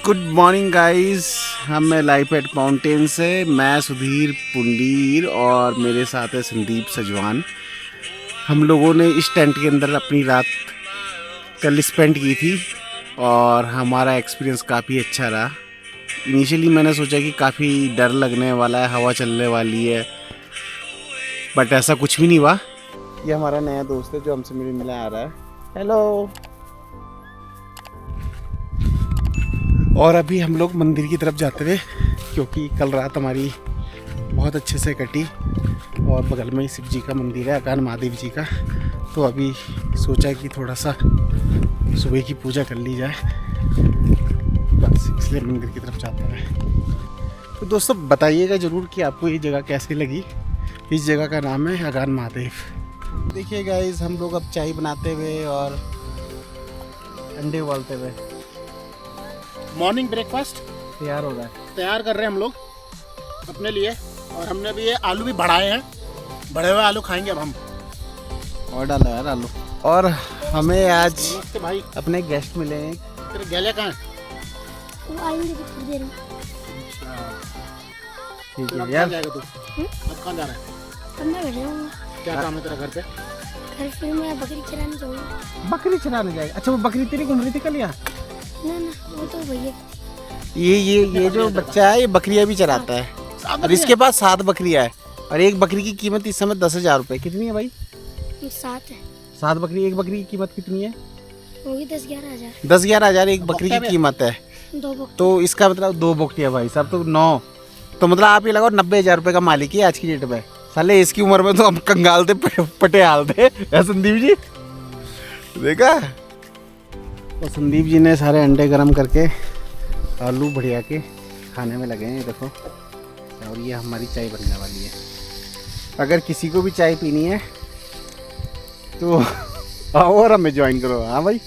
Good morning guys, हम live at mountain से। मैं सुधीर पुंडीर और मेरे साथ है संदीप सजवान। हम लोगों ने इस टेंट के अंदर अपनी रात कल स्पेंड की थी और हमारा एक्सपीरियंस काफ़ी अच्छा रहा। इनिशियली मैंने सोचा कि काफ़ी डर लगने वाला है, हवा चलने वाली है, बट ऐसा कुछ भी नहीं हुआ। ये हमारा नया दोस्त है जो हमसे मिलने आ रहा है। हेलो। और अभी हम लोग मंदिर की तरफ जाते हुए, क्योंकि कल रात हमारी बहुत अच्छे से कटी और बगल में ही शिव जी का मंदिर है, अकान महादेव जी का। तो अभी सोचा कि थोड़ा सा सुबह की पूजा कर ली जाए, बस इसलिए मंदिर की तरफ जाते हैं। तो दोस्तों बताइएगा ज़रूर कि आपको ये जगह कैसी लगी। इस जगह का नाम है अकान महादेव। देखिए गाइस, हम लोग अब चाय बनाते हुए और अंडे उबालते हुए मॉर्निंग ब्रेकफास्ट तैयार हो रहा है। तैयार कर रहे हैं हम लोग अपने लिए। और हमने भी ये आलू भी बढ़ाए हैं, बढ़े हुए आलू खाएंगे अब हम। और डाला यार आलू। और हमें आज नमस्ते भाई। अपने गेस्ट मिले हैं। तेरे गैले कहाँ हैं? वो आएंगे कुछ देर में। ठीक अब है कहाँ यार। जाएगा तू? अब कहाँ जा रहा है? अंदर बैठे हूँ। क्या काम है तेरा घर पे? घर पे मैं बकरी चराने जाऊँगा। बकरी चराने जाएगा? अच्छा, वो बकरी तेरी घूम रही थी कल यहाँ? ना वो तो भैया। ये जो बच्चा है ये बकरियाँ भी चराता है और इसके पास 7 बकरियाँ है और एक बकरी की कीमत इस समय 10,000 रुपये। कितनी है भाई? 7 है। 7 बकरी। एक बकरी की कीमत कितनी है? होगी 10-11 हज़ार। 10-11 हज़ार एक बकरी की कीमत है। 2 बकरी। तो इसका मतलब 2 बोकटियाँ भाई साहब, तो 9। तो मतलब आप ये लगाओ 90,000 रुपये का मालिक है आज की डेट में। साले इसकी उम्र में तो हम कंगाल थे, पटियाल थे। संदीप जी देखा। तो संदीप जी ने सारे अंडे गरम करके आलू बढ़िया के खाने में लगे हैं, देखो। और ये हमारी चाय बनने वाली है। अगर किसी को भी चाय पीनी है तो आओ और हमें ज्वाइन करो। हाँ भाई,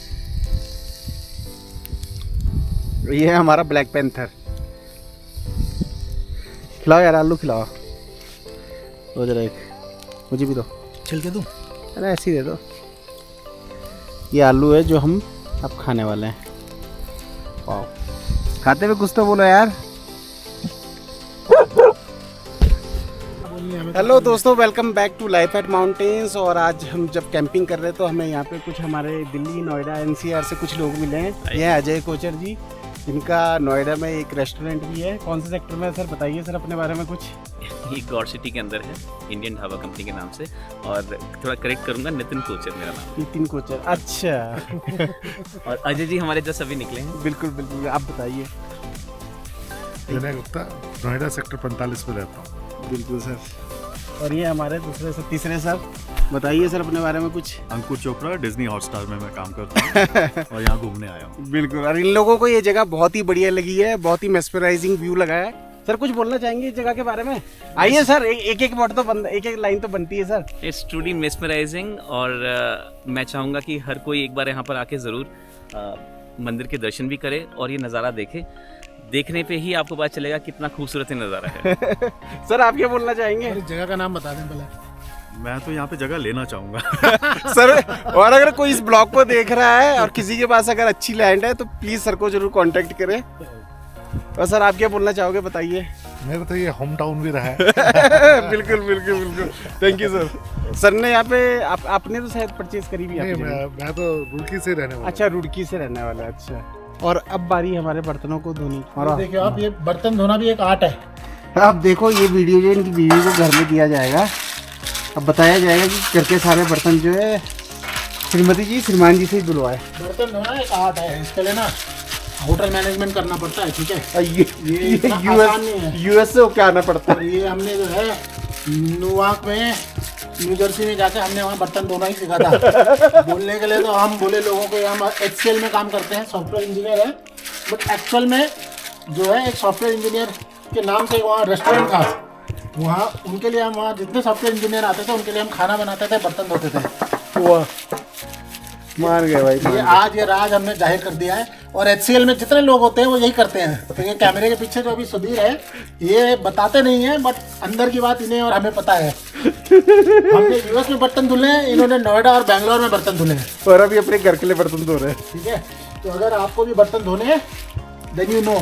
ये है हमारा ब्लैक पैंथर। खिलाओ यार, आलू खिलाओ। दो जरा, एक मुझे भी दो। छिलके दूँ? अरे ऐसे ही दे दो। ये आलू है जो हम अब खाने वाले हैं। वाह, खाते हुए कुछ तो बोलो यार। हेलो दोस्तों, welcome back to Life at Mountains. और आज हम जब कैंपिंग कर रहे हैं तो हमें यहाँ पे कुछ हमारे दिल्ली, नोएडा, एनसीआर से कुछ लोग मिले हैं। ये है अजय कोचर जी, इनका नोएडा में एक रेस्टोरेंट भी है। कौन से सेक्टर में है सर? बताइए सर अपने बारे में कुछ। ये गौर सिटी के अंदर है, इंडियन ढाबा कंपनी के नाम से। और थोड़ा करेक्ट करूंगा, नितिन कोचर मेरा नाम। नितिन कोचर, अच्छा। और अजय जी हमारे जस्ट अभी निकले हैं। बिल्कुल बिल्कुल, आप बताइए। विनय गुप्ता, नोएडा सेक्टर 45 में रहता हूँ। बिल्कुल सर। और ये हमारे दूसरे से तीसरे सर, बताइए सर अपने बारे में कुछ। अंकुर चोपड़ा, डिज्नी हॉटस्टार में मैं काम करता हूँ और यहाँ घूमने आया हूँ। बिल्कुल। और इन लोगों को ये जगह बहुत ही बढ़िया लगी है, बहुत ही मेस्मराइजिंग व्यू लगा है। सर कुछ बोलना चाहेंगे इस जगह के बारे में? आइए सर, एक वर्ड तो एक लाइन तो बनती है सर। It's truly mesmerising. और मैं चाहूँगा कि हर कोई एक बार यहाँ पर आके ज़रूर मंदिर के दर्शन भी करे और ये नज़ारा देखे। देखने पे ही आपको पता चलेगा कितना खूबसूरत नज़ारा है। सर आप क्या बोलना चाहेंगे? इस जगह का नाम बता दें पहले। मैं तो यहाँ पे जगह लेना चाहूँगा। सर, और अगर कोई इस ब्लॉग को देख रहा है और किसी के पास अगर अच्छी लैंड है तो प्लीज़ सर को जरूर कांटेक्ट करें। और सर आप क्या बोलना चाहोगे, बताइए। मेरा तो ये होम टाउन भी रहा है। बिल्कुल बिल्कुल बिल्कुल, थैंक यू सर। सर ने यहाँ पे आपने तो शायद परचेज करी भी नहीं, आपकी जगह। मैं तो रुड़की से रहने वाला अच्छा, रुड़की से रहने वाला है। अच्छा। और अब बारी हमारे बर्तनों को धोने की। और देखिए आप, ये बर्तन धोना भी एक आर्ट है। अब देखो ये वीडियो जो इनकी बीवी को घर में दिया जाएगा। अब बताया जाएगा कि घर के सारे बर्तन जो है श्रीमती जी, श्रीमान जी से ही धुलवाए। बर्तन धोना एक आर्ट है, इसके लिए ना होटल मैनेजमेंट करना पड़ता है, ठीक है। ये इतना आसान नहीं है। यूएस से होके आना पड़ता और ये हमने जो है न्यूयॉर्क में, न्यू जर्सी में जाके हमने वहाँ बर्तन धोना ही सीखा था। बोलने के लिए तो हम बोले लोगों को, हम HCL में काम करते हैं, सॉफ्टवेयर इंजीनियर है, बट एक्चुअल में जो है एक सॉफ्टवेयर इंजीनियर के नाम से वहाँ रेस्टोरेंट था। वहाँ उनके लिए हम, वहाँ जितने सॉफ्टवेयर इंजीनियर आते थे उनके लिए हम खाना बनाते थे, बर्तन धोते थे। वाह, मान गए भाई। ये राज हमने जाहिर कर दिया है। और HCL में जितने लोग होते हैं वो यही करते हैं। तो ये कैमरे के पीछे जो अभी सुधीर है, ये बताते नहीं है, बट अंदर की बात इन्हें और हमें पता है। हमने यूएस में बर्तन धुले हैं, इन्होंने नोएडा और बैंगलोर में बर्तन धुले हैं। और अभी अपने घर के लिए बर्तन धो रहे हैं। ठीक है, तो अगर आपको भी बर्तन धोने हैं then you know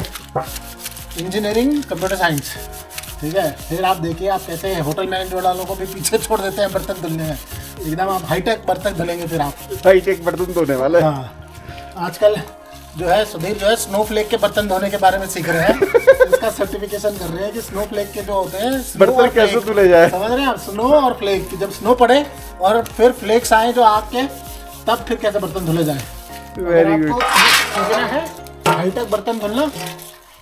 engineering computer science, ठीक है। फिर आप देखिए आप कैसे होटल मैनेजमेंट वालों को भी पीछे छोड़ देते हैं बर्तन धुलने में, एकदम आप हाईटेक बर्तन धुलेंगे फिर आप। हाईटेक बर्तन धोने वाले। हाँ, आजकल जो है सुधीर जो है स्नोफ्लेक के बर्तन धोने के बारे में सीख रहे हैं। इसका सर्टिफिकेशन कर रहे हैं कि स्नोफ्लेक के जो होते हैं snow बर्तन और कैसे flake, धुले जाए। समझ रहे हैं आप, स्नो और फ्लेक, जब स्नो पड़े और फिर फ्लेक्स आए जो आग के, तब फिर कैसे बर्तन धुले जाए। वेरी अगर गुड। आपको सीखना है हाईटेक बर्तन धुलना,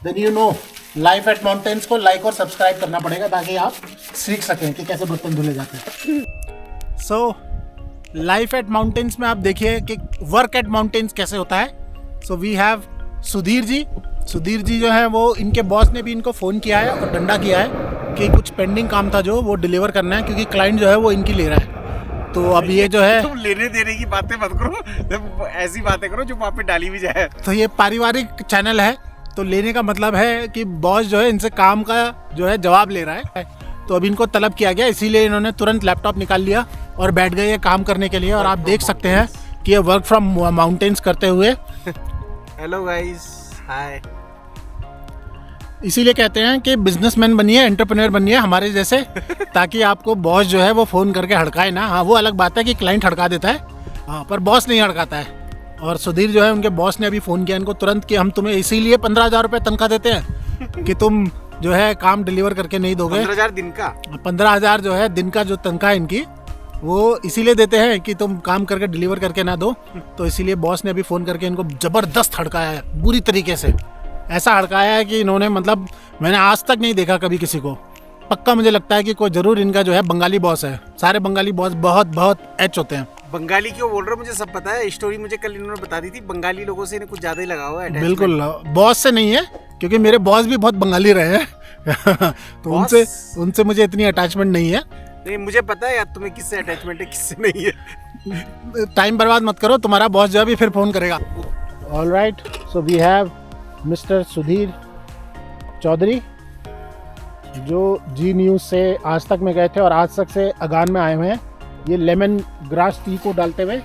then you know Life at Mountains को लाइक और सब्सक्राइब करना पड़ेगा ताकि आप सीख सकें कि कैसे बर्तन धुले जाते हैं। सो लाइफ एट माउंटेन्स में आप देखिए कि वर्क एट माउंटेन्स कैसे होता है। सो वी हैव सुधीर जी जो है वो इनके बॉस ने भी इनको फ़ोन किया है और डंडा किया है कि कुछ पेंडिंग काम था जो वो डिलीवर करना है, क्योंकि क्लाइंट जो है वो इनकी ले रहा है। तो अब ये जो है, तुम लेने देने की बातें मत करो, तुम ऐसी बातें करो जो वहाँ पे डाली भी जाए। तो ये पारिवारिक चैनल है, तो लेने का मतलब है कि बॉस जो है इनसे काम का जो है जवाब ले रहा है। तो अब इनको तलब किया गया, इसीलिए इन्होंने तुरंत लैपटॉप निकाल लिया और बैठ गए ये काम करने के लिए। और आप देख सकते हैं कि ये वर्क फ्रॉम माउंटेन्स करते हुए, हेलो गाइस, हाय। इसीलिए कहते हैं कि बिजनेसमैन बनिए, एंटरप्रेन्योर बनिए हमारे जैसे, ताकि आपको बॉस जो है वो फ़ोन करके हड़काए ना। हाँ, वो अलग बात है कि क्लाइंट हड़का देता है, हाँ, पर बॉस नहीं हड़काता है। और सुधीर जो है उनके बॉस ने अभी फ़ोन किया इनको तुरंत कि हम तुम्हें इसीलिए 15,000 रुपये तनख्वाह देते हैं कि तुम जो है काम डिलीवर करके नहीं दोगे। 15,000 दिन का। 15,000 जो है दिन का जो तनख्वाह है इनकी, वो इसीलिए देते हैं कि तुम काम करके डिलीवर करके ना दो। तो इसीलिए बॉस ने अभी फ़ोन करके इनको ज़बरदस्त हड़काया है, बुरी तरीके से। ऐसा हड़काया है कि इन्होंने, मतलब मैंने आज तक नहीं देखा कभी किसी को। पक्का मुझे लगता है कि कोई ज़रूर इनका जो है बंगाली बॉस है। सारे बंगाली बॉस बहुत बहुत एच होते हैं। बंगाली क्यों बोल रहे हो, मुझे सब पता है। स्टोरी मुझे कल इन्होंने बता दी थी, बंगाली लोगों से इन्हें कुछ ज़्यादा ही लगा हुआ है। बिल्कुल, बॉस से नहीं है, क्योंकि मेरे बॉस भी बहुत बंगाली रहे हैं। तो उनसे मुझे इतनी अटैचमेंट नहीं है। नहीं, मुझे पता है यार तुम्हें किससे अटैचमेंट है, किससे नहीं है। टाइम बर्बाद मत करो, तुम्हारा बॉस जो है भी फिर फ़ोन करेगा। All right, so we have mister Sudhir Chaudhary, जो जी न्यूज़ से आज तक में गए थे और आज तक से अगान में आए हुए हैं। ये लेमन ग्रास टी को डालते हुए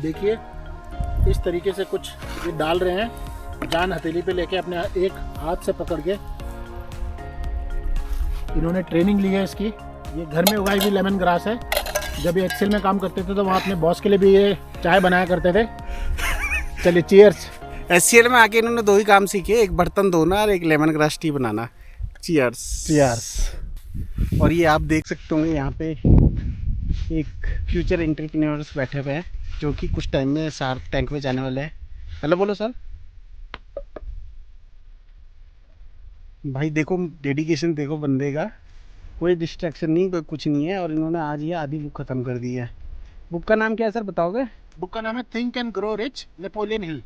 देखिए, इस तरीके से कुछ ये डाल रहे हैं, जान हथेली पे लेके अपने एक हाथ से पकड़ के। इन्होंने ट्रेनिंग ली है इसकी। ये घर में उगाई हुई लेमन ग्रास है। जब ये एक्सेल में काम करते थे तो वहाँ अपने बॉस के लिए भी ये चाय बनाया करते थे। चलिए, चीयर्स। एससीएल में आके इन्होंने दो ही काम सीखे, एक बर्तन धोना और एक लेमन ग्रास टी बनाना। चीयर्स। चीयर्स। और ये आप देख सकते होंगे यहाँ पे एक फ्यूचर एंटरप्रेन्योर्स बैठे हुए हैं, जो कि कुछ टाइम में शार्क टैंक में जाने वाले हैं। हेलो बोलो सर। भाई देखो, डेडिकेशन देखो बंदे का, कोई डिस्ट्रैक्शन नहीं, कोई कुछ नहीं है। और इन्होंने आज ये आधी बुक ख़त्म कर दी है। बुक का नाम क्या है सर, बताओगे? बुक का नाम है think and grow rich, Napoleon Hill.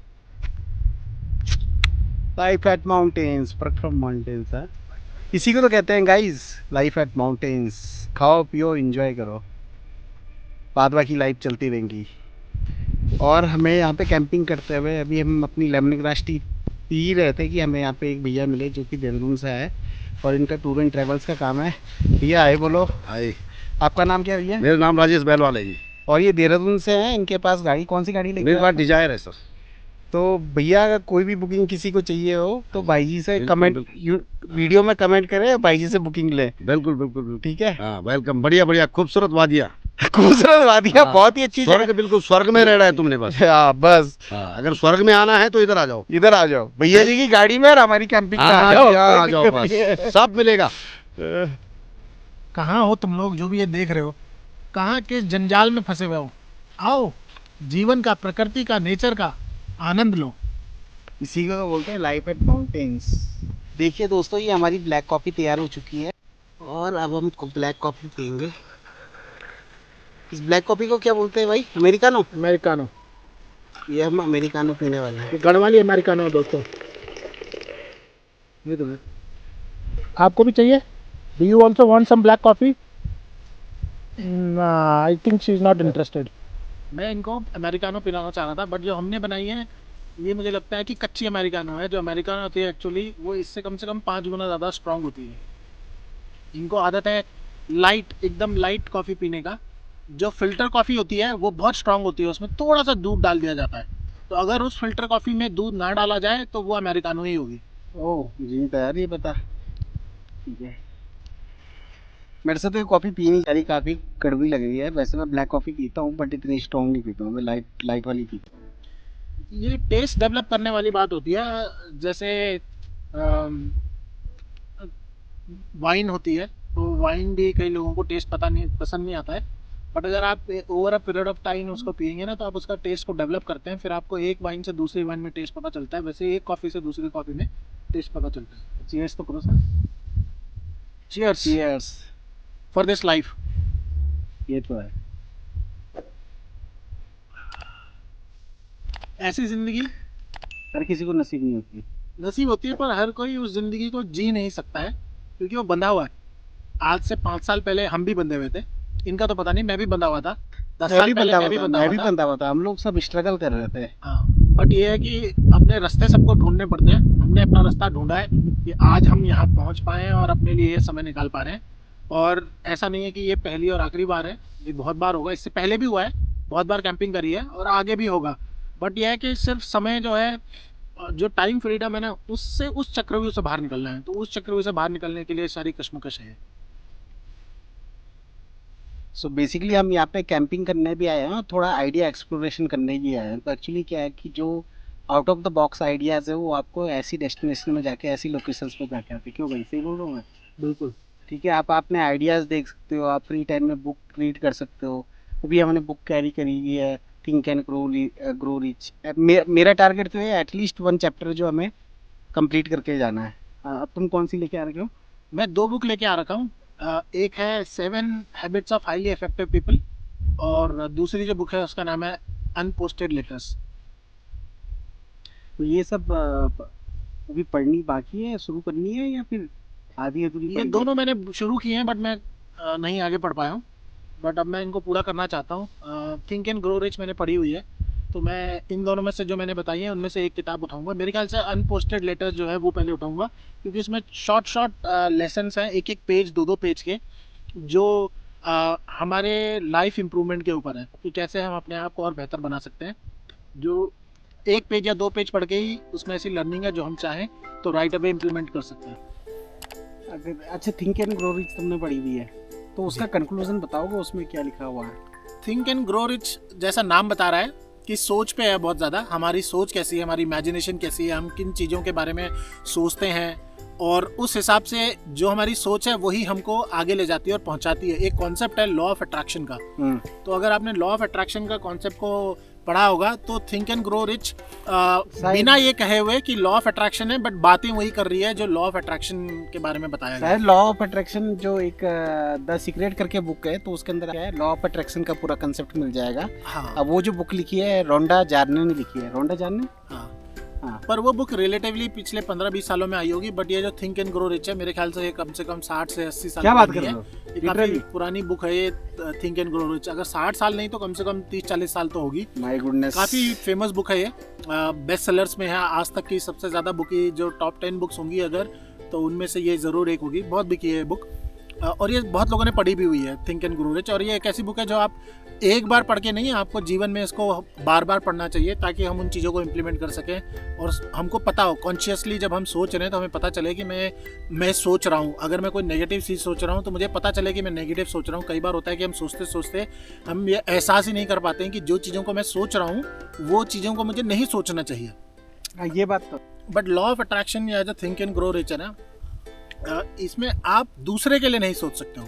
Life at mountains, work from mountains है, इसी को तो कहते हैं गाइस, लाइफ एट माउंटेन्स। खाओ पियो एंजॉय करो, बाद बाकी लाइफ चलती रहेंगी। और हमें यहाँ पे कैंपिंग करते हुए अभी हम अपनी लेमन ग्रास टी पी रहे थे कि हमें यहाँ पे एक भैया मिले जो कि देहरादून से आए और इनका टूर एंड ट्रैवल्स का काम है। भैया आए, बोलो। हाय, आपका नाम क्या है भैया? मेरा नाम राजेश बैलवाल है जी। और ये देहरादून से हैं, इनके पास गाड़ी, कौन सी गाड़ी लेके मेरे आए पास आप? डिजायर है सर। तो भैया अगर कोई भी बुकिंग किसी को चाहिए हो तो भाई जी से बिल्कुल, कमेंट, वीडियो में कमेंट करें, भाई जी से बुकिंग ले। बिल्कुल बिल्कुल बिल्कुल। ठीक है। हाँ, वेलकम। बढ़िया बढ़िया, खूबसूरत वादियाँ, खूबसूरत वादियाँ, बहुत ही अच्छी स्वर्ग, जगह। बिल्कुल स्वर्ग में रहना है तुमने बस। हाँ बस, हाँ, अगर स्वर्ग में आना है तो इधर आ जाओ। इधर आ जाओ भैया जी की गाड़ी में और हमारी कैंपिंग में हाँ, आ जाओ। आ जाओ बस, सब मिलेगा। कहाँ हो तुम लोग जो भी ये देख रहे हो, कहाँ के जंजाल में फंसे हुए हो? आओ, जीवन का, प्रकृति का, नेचर का आनंद लो। इसी को बोलते हैं लाइफ एट माउंटेन्स। देखिए दोस्तों, ये हमारी ब्लैक कॉफ़ी तैयार हो चुकी है और अब हम ब्लैक कॉफ़ी पीएंगे। इस ब्लैक कॉफ़ी को क्या बोलते हैं भाई? अमेरिकानो। अमेरिकानो। ये हम अमेरिकानो पीने वाले हैं। ये गढ़वाली अमेरिकानो दोस्तों। ये तो आपको भी चाहिए? Do you also want some black coffee? I think she is not interested. मैं इनको अमेरिकानो पिलाना चाह रहा था, बट जो हमने बनाई है ये मुझे लगता है कि कच्ची अमेरिकानो है। जो अमेरिकानो होती है एक्चुअली वो इससे कम से कम 5 गुना ज़्यादा स्ट्रांग होती है। इनको आदत है लाइट, एकदम लाइट कॉफ़ी पीने का। जो फ़िल्टर कॉफ़ी होती है वो बहुत स्ट्रांग होती है, उसमें थोड़ा सा दूध डाल दिया जाता है। तो अगर उस फिल्टर कॉफ़ी में दूध ना डाला जाए तो वो अमेरिकानो ही होगी। ओह जी तैयार ये पता। ठीक है, मेरे से तो ये कॉफ़ी पी नहीं जा रही, काफ़ी कड़वी लग रही है। वैसे मैं ब्लैक कॉफ़ी पीता हूँ बट इतनी स्ट्रॉन्ग नहीं पीता हूँ, मैं लाइट वाली पीता हूँ। ये टेस्ट डेवलप करने वाली बात होती है। जैसे वाइन होती है, तो वाइन भी कई लोगों को टेस्ट पसंद नहीं आता है, बट अगर आप over a period of time उसको पियेंगे ना तो आप उसका टेस्ट को डेवलप करते हैं, फिर आपको एक वाइन से दूसरी वाइन में टेस्ट पता चलता है, वैसे एक कॉफ़ी से दूसरी कॉफ़ी में टेस्ट पता चलता है। चीयर्स तो करो sir. Cheers cheers. For this life. ये तो है। ऐसी ज़िंदगी हर किसी को नसीब नहीं होती। नसीब होती है, पर हर कोई उस ज़िंदगी को जी नहीं सकता है क्योंकि वो बंधा हुआ है। आज से 5 साल पहले हम भी बंधे हुए थे, इनका तो पता नहीं, मैं भी बंधा हुआ था। 10 साल पहले मैं भी बंधा हुआ था। हम लोग सब स्ट्रगल कर रहे थे। हाँ, बट ये है कि अपने रास्ते सबको ढूंढने पड़ते हैं। हमने अपना रास्ता ढूंढा है कि आज हम यहाँ पहुँच पाए हैं और अपने लिए ये समय निकाल पा रहे हैं। और ऐसा नहीं है कि ये पहली और आखिरी बार है, ये बहुत बार होगा, इससे पहले भी हुआ है, बहुत बार कैंपिंग करी है और आगे भी होगा। बट यह है कि सिर्फ समय जो है, जो टाइम फ्रीडम है ना, उससे उस चक्रव्यूह से बाहर निकलना है। तो उस चक्रव्यूह से बाहर निकलने के लिए सारी कश्मकश है। सो बेसिकली हम यहाँ पे कैंपिंग करने भी आए हैं और थोड़ा आइडिया एक्सप्लोरेशन करने भी आए हैं। तो एक्चुअली क्या है कि जो out of the box ideas है वो आपको ऐसी डेस्टिनेशन में जाके, ऐसी लोकेशंस पे जाके आते। क्यों भाई, सही बोल रहा हूँ मैं? बिल्कुल ठीक है, आप अपने आइडियाज़ देख सकते हो, आप फ्री टाइम में बुक रीड कर सकते हो। वो भी हमने बुक कैरी करी हुई है, थिंक एंड ग्रो रिच। मेरा टारगेट तो है एटलीस्ट 1 चैप्टर जो हमें कंप्लीट करके जाना है। अब तुम कौन सी लेके आ रहे हो? मैं 2 बुक लेके आ रखा हूँ। एक है 7 habits of highly effective people और दूसरी जो बुक है उसका नाम है अनपोस्टेड लेटर्स। तो ये सब अभी पढ़नी बाकी है, शुरू करनी है या फिर आधी अधूरी? ये दोनों मैंने शुरू किए हैं बट मैं नहीं आगे पढ़ पाया हूँ, बट अब मैं इनको पूरा करना चाहता हूँ। थिंक एंड ग्रो रिच मैंने पढ़ी हुई है, तो मैं इन दोनों में से जो मैंने बताई है उनमें से एक किताब उठाऊंगा। मेरे ख्याल से अनपोस्टेड लेटर्स जो है वो पहले उठाऊंगा, क्योंकि इसमें शॉर्ट लेसन्स हैं, एक पेज 2 पेज के, जो हमारे लाइफ इम्प्रूवमेंट के ऊपर है कि कैसे हम अपने आप को और बेहतर बना सकते हैं। जो 1 पेज या 2 पेज पढ़ के ही उसमें ऐसी लर्निंग है जो हम चाहें तो राइट अवे इम्प्लीमेंट कर सकते हैं। अच्छा, थिंक एंड ग्रो रिच तुमने पढ़ी हुई है, तो उसका कंक्लूजन बताओगे, उसमें क्या लिखा हुआ है? थिंक एंड ग्रो रिच जैसा नाम बता रहा है कि सोच पे है बहुत ज़्यादा। हमारी सोच कैसी है, हमारी इमेजिनेशन कैसी है, हम किन चीज़ों के बारे में सोचते हैं, और उस हिसाब से जो हमारी सोच है वही हमको आगे ले जाती है और पहुंचाती है। एक कॉन्सेप्ट है लॉ ऑफ अट्रैक्शन का। तो अगर आपने लॉ ऑफ अट्रैक्शन का कॉन्सेप्ट को पढ़ा होगा तो थिंक एंड ग्रो रिच बिना ये कहे हुए कि लॉ ऑफ अट्रैक्शन है, बट बातें वही कर रही है जो लॉ ऑफ अट्रैक्शन के बारे में बताया गया है। लॉ ऑफ अट्रैक्शन जो एक द सीक्रेट करके बुक है, तो उसके अंदर क्या है, लॉ ऑफ अट्रैक्शन का पूरा कंसेप्ट मिल जाएगा। हाँ। अब वो जो बुक लिखी है रोंडा जार्ने ने लिखी है। रोंडा जार्ने? हाँ। हाँ। पर वो बुक रिलेटिवली पिछले 15-20 सालों में आई होगी, बट ये जो थिंक एंड ग्रो रिच है मेरे ख्याल से कम 60 से 80 साल क्या बात कर पुरानी रहे है। हो? ये काफी पुरानी बुक है ये थिंक एंड ग्रो रिच। अगर 60 साल नहीं तो कम से कम 30-40 साल तो होगी। माय गुडनेस, काफी फेमस बुक है ये, बेस्ट सेलर्स में है। आज तक की सबसे ज्यादा बुक की जो टॉप 10 बुक्स होंगी अगर, तो उनमें से ये जरूर एक होगी। बहुत बिकी है ये बुक और ये बहुत लोगों ने पढ़ी भी हुई है, थिंक एंड ग्रो रिच। और ये एक ऐसी बुक है जो आप एक बार पढ़ के नहीं, आपको जीवन में इसको बार बार पढ़ना चाहिए ताकि हम उन चीज़ों को इम्प्लीमेंट कर सकें और हमको पता हो कॉन्शियसली जब हम सोच रहे हैं तो हमें पता चले कि मैं सोच रहा हूँ। अगर मैं कोई नेगेटिव चीज़ सोच रहा हूँ तो मुझे पता चले कि मैं नेगेटिव सोच रहा हूँ। कई बार होता है कि हम सोचते सोचते हम ये एहसास ही नहीं कर पाते हैं कि जो चीज़ों को मैं सोच रहा हूँ वो चीज़ों को मुझे नहीं सोचना चाहिए। ये बात तो। बट लॉ ऑफ अट्रैक्शन या जो थिंक एंड ग्रो रिच है ना, इसमें आप दूसरे के लिए नहीं सोच सकते हो।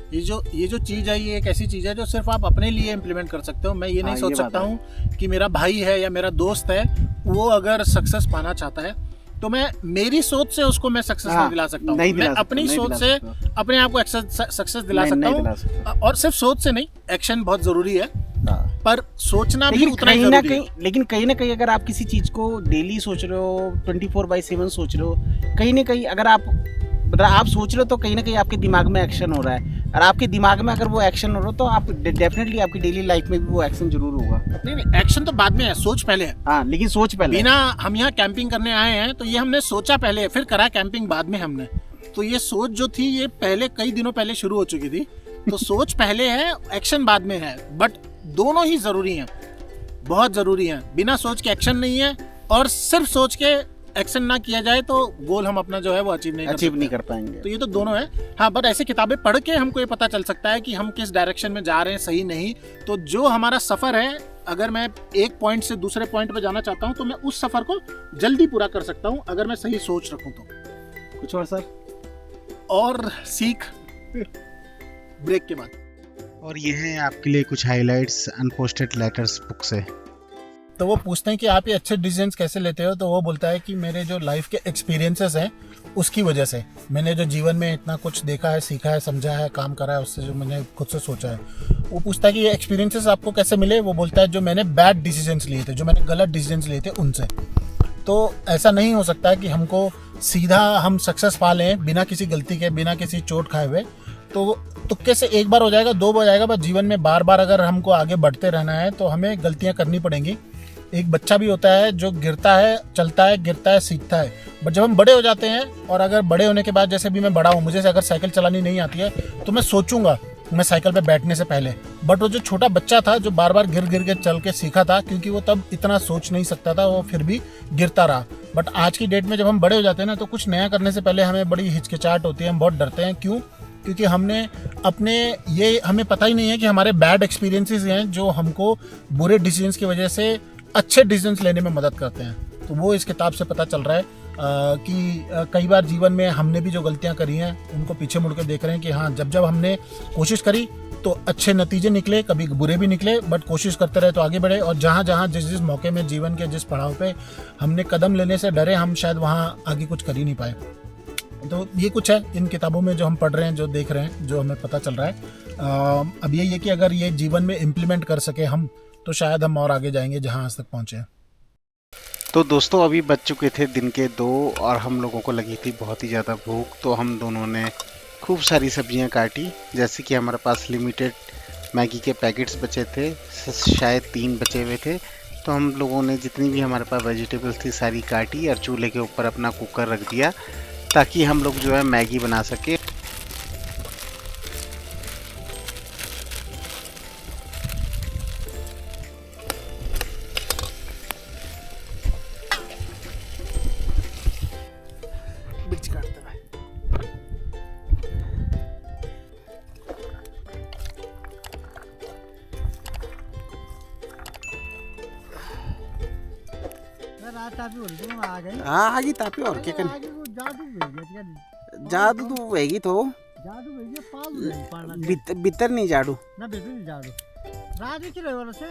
ये जो चीज़ है ये एक ऐसी चीज़ है जो सिर्फ आप अपने लिए इम्प्लीमेंट कर सकते हो। मैं ये नहीं सोच सकता हूँ कि मेरा भाई है या मेरा दोस्त है वो अगर सक्सेस पाना चाहता है तो मैं मेरी सोच से उसको मैं सक्सेस नहीं दिला सकता हूँ। मैं अपनी सोच से अपने आप को सक्सेस दिला सकता हूँ। और सिर्फ सोच से नहीं, एक्शन बहुत जरूरी है, पर सोचना भी उतना ही जरूरी है। लेकिन कहीं ना कहीं अगर आप किसी चीज को डेली सोच रहे हो, 24/7 सोच रहे हो, कहीं ना कहीं अगर आप सोच रहे हो तो कहीं ना कहीं आपके दिमाग में एक्शन हो रहा है। और आपके दिमाग में अगर वो एक्शन हो रहा हो तो आप डेफिनेटली आपकी डेली लाइफ में भी वो एक्शन जरूर होगा। नहीं, एक्शन तो बाद में है, सोच पहले है। हाँ, लेकिन सोच पहले। बिना हम यहाँ कैंपिंग करने आए हैं तो ये हमने सोचा पहले है, फिर करा कैंपिंग बाद में हमने। तो ये सोच जो थी ये पहले कई दिनों पहले शुरू हो चुकी थी। तो सोच पहले है, एक्शन बाद में है, बट दोनों ही जरूरी हैं। बहुत ज़रूरी हैं। बिना सोच के एक्शन नहीं है, और सिर्फ सोच के एक्शन ना किया जाए तो गोल हम अपना जो है वो अचीव नहीं कर पाएंगे। तो ये तो दोनों है। हाँ, बट ऐसे किताबें पढ़ के हमको ये पता चल सकता है कि हम किस डायरेक्शन में जा रहे हैं, सही नहीं। तो जो हमारा सफ़र है, अगर मैं एक पॉइंट से दूसरे पॉइंट पे जाना चाहता हूँ तो मैं उस सफ़र को जल्दी पूरा कर सकता हूँ अगर मैं सही सोच रखूँ तो। कुछ और सर? और सीख ब्रेक के बाद। और ये हैं आपके लिए कुछ हाइलाइट्स अनपोस्टेड लेटर्स बुक से। तो वो पूछते हैं कि आप ये अच्छे डिसीजंस कैसे लेते हो, तो वो बोलता है कि मेरे जो लाइफ के एक्सपीरियंसेस हैं उसकी वजह से, मैंने जो जीवन में इतना कुछ देखा है, सीखा है, समझा है, काम करा है, उससे जो मैंने खुद से सोचा है। वो पूछता है कि ये एक्सपीरियंसेस आपको कैसे मिले। वो बोलता है जो मैंने बैड डिसीजंस लिए थे, जो मैंने गलत डिसीजंस लिए थे उनसे। तो ऐसा नहीं हो सकता है कि हमको सीधा हम सक्सेस पा लें बिना किसी गलती के, बिना किसी चोट खाए हुए। तो तुक्के से एक बार हो जाएगा, दो बार हो जाएगा, बस जीवन में बार बार अगर हमको आगे बढ़ते रहना है तो हमें गलतियां करनी पड़ेंगी। एक बच्चा भी होता है जो गिरता है, चलता है, गिरता है, सीखता है। बट जब हम बड़े हो जाते हैं, और अगर बड़े होने के बाद, जैसे भी मैं बड़ा हूँ, मुझे से अगर साइकिल चलानी नहीं आती है तो मैं सोचूंगा मैं साइकिल पे बैठने से पहले। बट वो जो छोटा बच्चा था जो बार बार गिर गिर के चल के सीखा था, क्योंकि वो तब इतना सोच नहीं सकता था, वो फिर भी गिरता रहा। बट आज की डेट में जब हम बड़े हो जाते हैं ना, तो कुछ नया करने से पहले हमें बड़ी हिचकिचाहट होती है, हम बहुत डरते हैं। क्यों? क्योंकि हमें पता ही नहीं है कि हमारे बैड एक्सपीरियंसेस हैं जो हमको बुरे डिसीजंस की वजह से अच्छे डिसीजंस लेने में मदद करते हैं। तो वो इस किताब से पता चल रहा है कि कई बार जीवन में हमने भी जो गलतियां करी हैं उनको पीछे मुड़ के देख रहे हैं कि हाँ, जब हमने कोशिश करी तो अच्छे नतीजे निकले, कभी बुरे भी निकले, बट कोशिश करते रहे तो आगे बढ़े। और जहाँ जहाँ जिस मौके में, जीवन के जिस पड़ाव पे हमने कदम लेने से डरे, हम शायद वहाँ आगे कुछ कर ही नहीं पाए। तो ये कुछ है इन किताबों में जो हम पढ़ रहे हैं, जो देख रहे हैं, जो हमें पता चल रहा है। अब यही है कि अगर ये जीवन में इम्प्लीमेंट कर सके हम, तो शायद हम और आगे जाएंगे जहाँ आज तक पहुँचे हैं। तो दोस्तों, अभी बज चुके थे दिन के 2 और हम लोगों को लगी थी बहुत ही ज़्यादा भूख। तो हम दोनों ने खूब सारी सब्जियां काटी। जैसे कि हमारे पास लिमिटेड मैगी के पैकेट्स बचे थे, शायद 3 बचे हुए थे। तो हम लोगों ने जितनी भी हमारे पास वेजिटेबल्स थी सारी काटी और चूल्हे के ऊपर अपना कुकर रख दिया ताकि हम लोग जो है मैगी बना सके। मिर्च काटते हैं। हाँ, आगे तापी और क्या करना, जादू तो वही तो भीतर नहीं जाड़ू ना, बेसिन जाड़ू राजी की रहे से।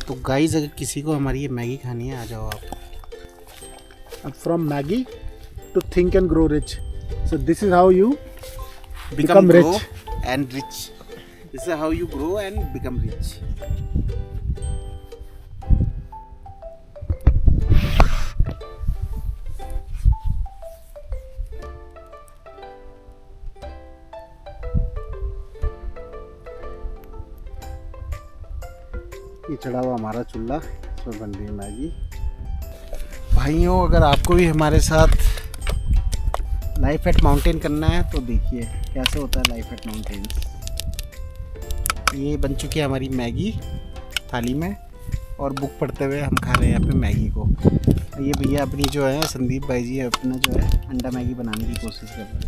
तो गाइस, अगर किसी को हमारी ये मैगी खानी है, आ जाओ आप। From Maggie to think and grow rich. So this is how you become rich. grow and rich. This is how you grow and become rich. ये चढ़ा हुआ हमारा चूल्हा, इसमें बन रही है मैगी। भाइयों, अगर आपको भी हमारे साथ लाइफ एट माउंटेन करना है तो देखिए कैसे होता है लाइफ एट माउंटेन्स। ये बन चुकी है हमारी मैगी थाली में, और बुक पढ़ते हुए हम खा रहे हैं यहाँ पे मैगी को। ये भैया अपनी जो है, संदीप भाई जी अपना जो है अंडा मैगी बनाने की कोशिश कर रहे हैं।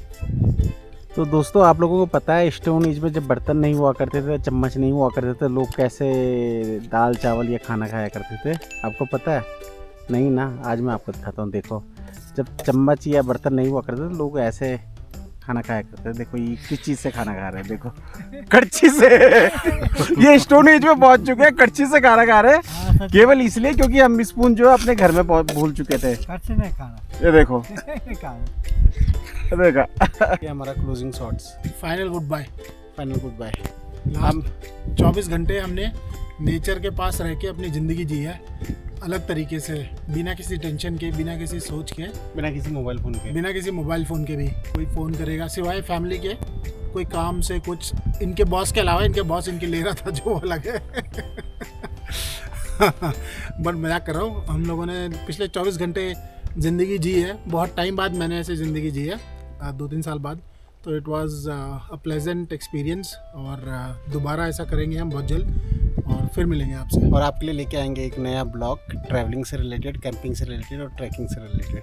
तो दोस्तों, आप लोगों को पता है स्टोन एज में जब बर्तन नहीं हुआ करते थे, चम्मच नहीं हुआ करते थे, लोग कैसे दाल चावल या खाना खाया करते थे? आपको पता है? नहीं ना? आज मैं आपको दिखाता हूँ। देखो, जब चम्मच या बर्तन नहीं हुआ करते थे, लोग ऐसे खाना खाया करते थे। देखो, ये किस चीज़ से खाना खा रहे हैं? देखो, कड़छी से। ये स्टोन एज में पहुँच चुके हैं, कड़छी से खाना खा रहे हैं, केवल इसलिए क्योंकि हम स्पून जो है अपने घर में भूल चुके थे। ये देखो, देखा। ये हमारा closing shots, final good bye. Final good bye. हम 24 घंटे हमने नेचर के पास रह के अपनी ज़िंदगी जी है, अलग तरीके से, बिना किसी टेंशन के, बिना किसी सोच के, बिना किसी मोबाइल फ़ोन के भी। कोई फ़ोन करेगा सिवाय फैमिली के, कोई काम से कुछ, इनके बॉस के अलावा, इनके बॉस इनके ले रहा था जो अलग है। बट मजाक कर रहा हूँ, हम लोगों ने पिछले 24 घंटे ज़िंदगी जी है। बहुत टाइम बाद मैंने ऐसे ज़िंदगी जी है, 2-3 साल बाद। तो it was a pleasant experience और दोबारा ऐसा करेंगे हम बहुत जल्द और फिर मिलेंगे आपसे। और आपके लिए लेके आएंगे एक नया ब्लॉग ट्रैवलिंग से रिलेटेड, कैंपिंग से रिलेटेड और ट्रैकिंग से रिलेटेड।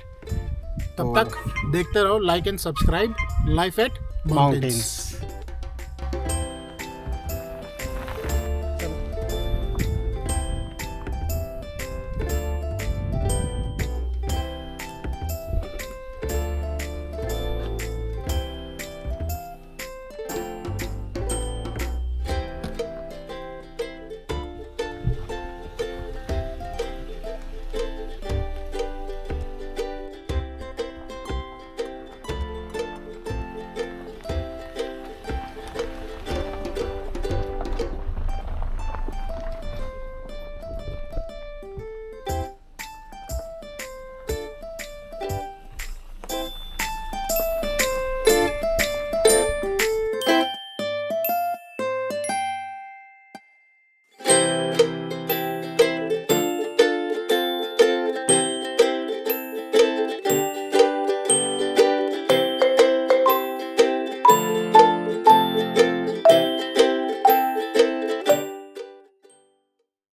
तब तक देखते रहो, like and subscribe life at mountains. Mountains.